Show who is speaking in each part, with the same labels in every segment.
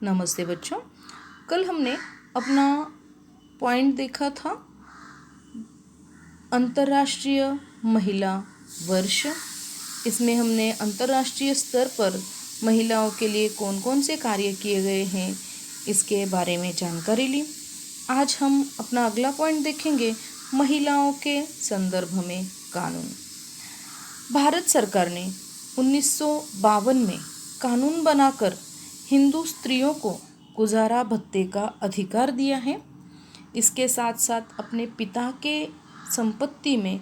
Speaker 1: नमस्ते बच्चों। कल हमने अपना पॉइंट देखा था अंतर्राष्ट्रीय महिला वर्ष। इसमें हमने अंतर्राष्ट्रीय स्तर पर महिलाओं के लिए कौन कौन से कार्य किए गए हैं इसके बारे में जानकारी ली। आज हम अपना अगला पॉइंट देखेंगे, महिलाओं के संदर्भ में कानून। भारत सरकार ने 1952 में कानून बनाकर हिंदू स्त्रियों को गुजारा भत्ते का अधिकार दिया है। इसके साथ साथ अपने पिता के संपत्ति में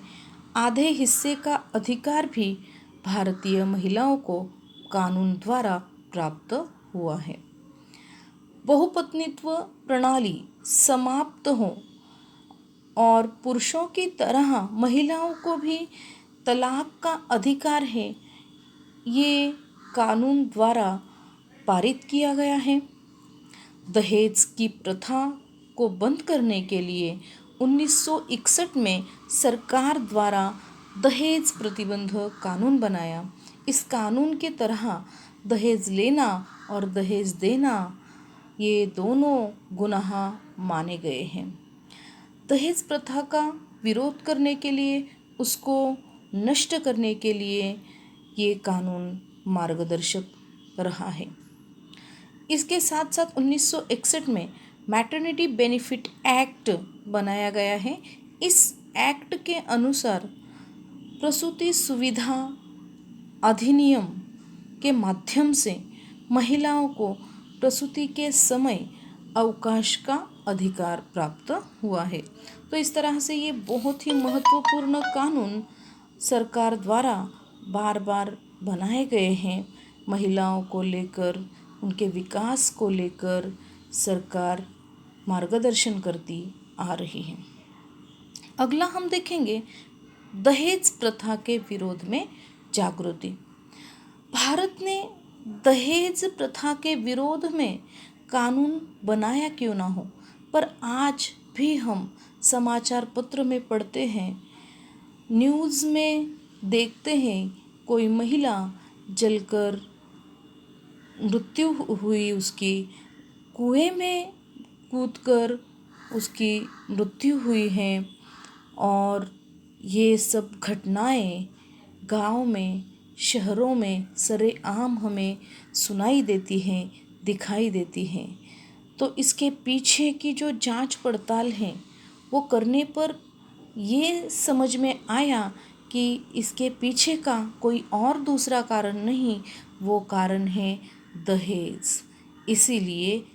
Speaker 1: आधे हिस्से का अधिकार भी भारतीय महिलाओं को कानून द्वारा प्राप्त हुआ है। बहुपत्नीत्व प्रणाली समाप्त हो और पुरुषों की तरह महिलाओं को भी तलाक का अधिकार है, ये कानून द्वारा पारित किया गया है। दहेज की प्रथा को बंद करने के लिए 1961 में सरकार द्वारा दहेज प्रतिबंध कानून बनाया। इस कानून के तहत दहेज लेना और दहेज देना ये दोनों गुनाह माने गए हैं। दहेज प्रथा का विरोध करने के लिए, उसको नष्ट करने के लिए ये कानून मार्गदर्शक रहा है। इसके साथ साथ 1961 में मैटरनिटी बेनिफिट एक्ट बनाया गया है। इस एक्ट के अनुसार प्रसूति सुविधा अधिनियम के माध्यम से महिलाओं को प्रसूति के समय अवकाश का अधिकार प्राप्त हुआ है। तो इस तरह से ये बहुत ही महत्वपूर्ण कानून सरकार द्वारा बार बार बनाए गए हैं। महिलाओं को लेकर, उनके विकास को लेकर सरकार मार्गदर्शन करती आ रही है। अगला हम देखेंगे दहेज प्रथा के विरोध में जागृति। भारत ने दहेज प्रथा के विरोध में कानून बनाया क्यों ना हो, पर आज भी हम समाचार पत्र में पढ़ते हैं, न्यूज़ में देखते हैं, कोई महिला जलकर मृत्यु हुई, उसकी कुएं में कूदकर उसकी मृत्यु हुई है। और ये सब घटनाएं गांव में, शहरों में सरेआम हमें सुनाई देती हैं, दिखाई देती हैं। तो इसके पीछे की जो जांच पड़ताल है वो करने पर ये समझ में आया कि इसके पीछे का कोई और दूसरा कारण नहीं, वो कारण है दहेज। इसीलिए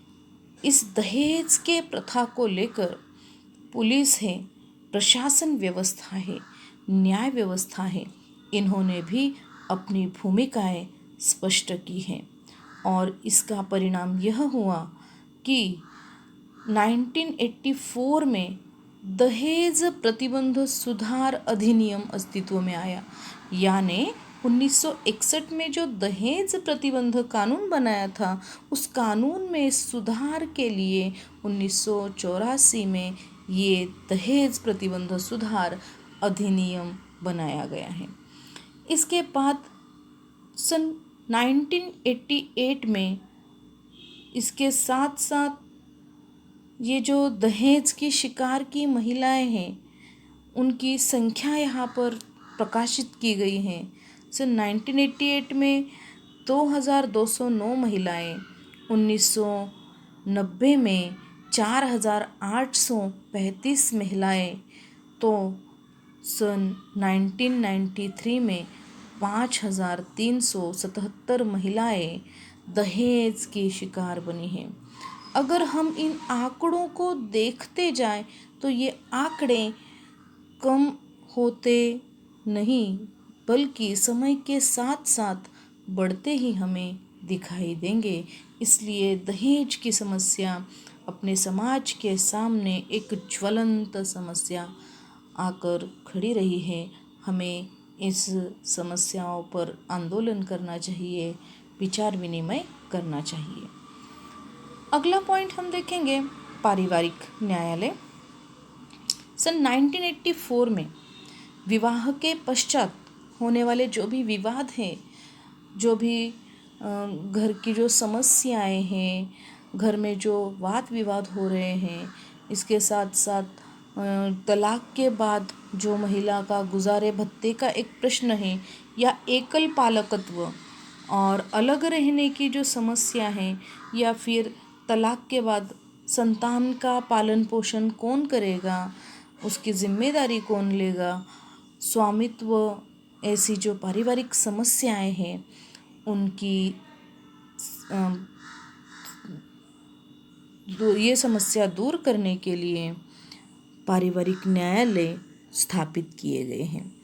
Speaker 1: इस दहेज के प्रथा को लेकर पुलिस है, प्रशासन व्यवस्था है, न्याय व्यवस्था है, इन्होंने भी अपनी भूमिकाएं स्पष्ट की हैं। और इसका परिणाम यह हुआ कि 1984 में दहेज प्रतिबंध सुधार अधिनियम अस्तित्व में आया। यानी 1961 में जो दहेज प्रतिबंध कानून बनाया था, उस कानून में सुधार के लिए 1984 में ये दहेज प्रतिबंध सुधार अधिनियम बनाया गया है। इसके बाद सन 1988 में इसके साथ साथ ये जो दहेज की शिकार की महिलाएं हैं, उनकी संख्या यहाँ पर प्रकाशित की गई है। सन 1988 में 2209 महिलाएं, 1990 में 4835 महिलाएं, तो सन 1993 में 5377 महिलाएं दहेज की शिकार बनी हैं। अगर हम इन आंकड़ों को देखते जाएं तो ये आंकड़े कम होते नहीं, बल्कि समय के साथ साथ बढ़ते ही हमें दिखाई देंगे। इसलिए दहेज की समस्या अपने समाज के सामने एक ज्वलंत समस्या आकर खड़ी रही है। हमें इस समस्याओं पर आंदोलन करना चाहिए, विचार विनिमय करना चाहिए। अगला पॉइंट हम देखेंगे पारिवारिक न्यायालय। सन 1984 में विवाह के पश्चात होने वाले जो भी विवाद हैं, जो भी घर की जो समस्याएं हैं, घर में जो वाद विवाद हो रहे हैं, इसके साथ साथ तलाक के बाद जो महिला का गुजारे भत्ते का एक प्रश्न है, या एकल पालकत्व और अलग रहने की जो समस्या है, या फिर तलाक के बाद संतान का पालन पोषण कौन करेगा, उसकी जिम्मेदारी कौन लेगा, स्वामित्व, ऐसी जो पारिवारिक समस्याएं हैं उनकी ये समस्या दूर करने के लिए पारिवारिक न्यायालय स्थापित किए गए हैं।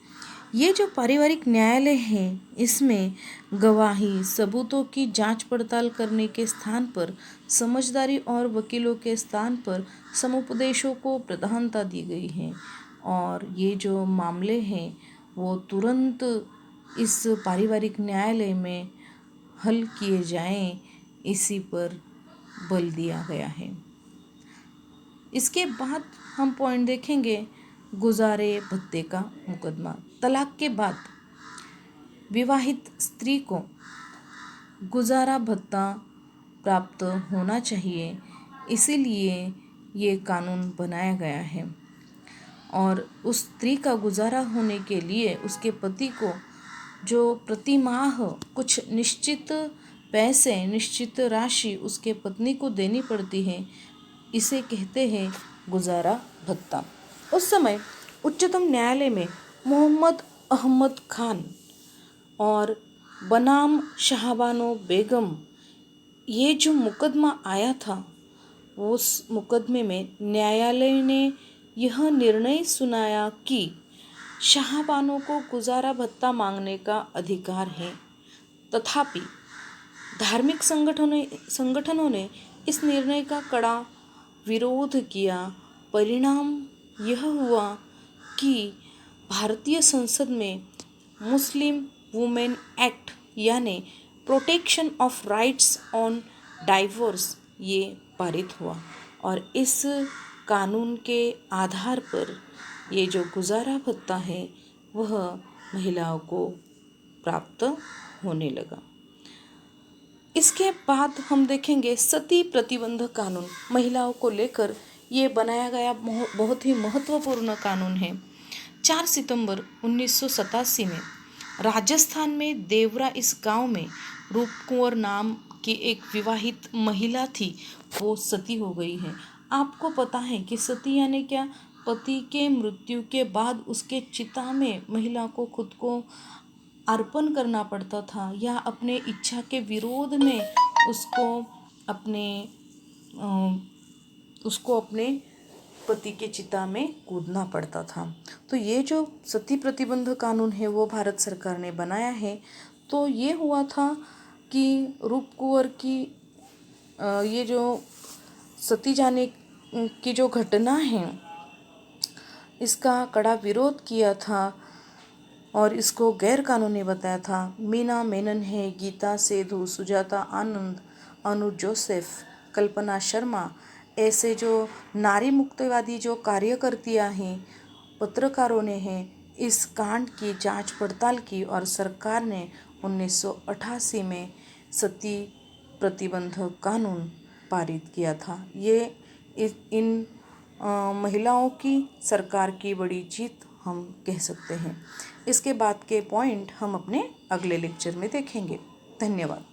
Speaker 1: ये जो पारिवारिक न्यायालय हैं, इसमें गवाही, सबूतों की जांच पड़ताल करने के स्थान पर समझदारी और वकीलों के स्थान पर समुपदेशों को प्रधानता दी गई है, और ये जो मामले हैं वो तुरंत इस पारिवारिक न्यायालय में हल किए जाएं, इसी पर बल दिया गया है। इसके बाद हम पॉइंट देखेंगे गुजारे भत्ते का मुकदमा। तलाक के बाद विवाहित स्त्री को गुजारा भत्ता प्राप्त होना चाहिए, इसीलिए ये कानून बनाया गया है। और उस स्त्री का गुजारा होने के लिए उसके पति को जो प्रति माह कुछ निश्चित पैसे, निश्चित राशि उसके पत्नी को देनी पड़ती है, इसे कहते हैं गुजारा भत्ता। उस समय उच्चतम न्यायालय में मोहम्मद अहमद खान और बनाम शाहबानो बेगम, ये जो मुकदमा आया था, उस मुकदमे में न्यायालय ने यह निर्णय सुनाया कि शाहबानो को गुजारा भत्ता मांगने का अधिकार है। तथापि धार्मिक संगठनों ने इस निर्णय का कड़ा विरोध किया। परिणाम यह हुआ कि भारतीय संसद में मुस्लिम वुमेन एक्ट यानी protection of rights on divorce ये पारित हुआ, और इस कानून के आधार पर ये जो गुजारा भत्ता है वह महिलाओं को प्राप्त होने लगा। इसके बाद हम देखेंगे सती प्रतिबंध कानून। महिलाओं को लेकर ये बनाया गया बहुत ही महत्वपूर्ण कानून है। 4 सितंबर 1987 में राजस्थान में देवरा इस गांव में रूप कुंवर नाम की एक विवाहित महिला थी, वो सती हो गई है। आपको पता है कि सती यानी क्या? पति के मृत्यु के बाद उसके चिता में महिला को खुद को अर्पण करना पड़ता था, या अपने इच्छा के विरोध में उसको अपने पति के चिता में कूदना पड़ता था। तो ये जो सती प्रतिबंध कानून है वो भारत सरकार ने बनाया है। तो ये हुआ था कि रूप कुंवर की ये जो सती जाने की जो घटना है, इसका कड़ा विरोध किया था और इसको गैर कानूनी बताया था। मीना मेनन है, गीता सेधु, सुजाता आनंद, अनु जोसेफ, कल्पना शर्मा, ऐसे जो नारी मुक्तिवादी जो कार्यकर्तियाँ हैं, पत्रकारों ने हैं, इस कांड की जांच पड़ताल की और सरकार ने 1988 में सती प्रतिबंध कानून पारित किया था। ये इन महिलाओं की सरकार की बड़ी जीत हम कह सकते हैं। इसके बाद के पॉइंट हम अपने अगले लेक्चर में देखेंगे। धन्यवाद।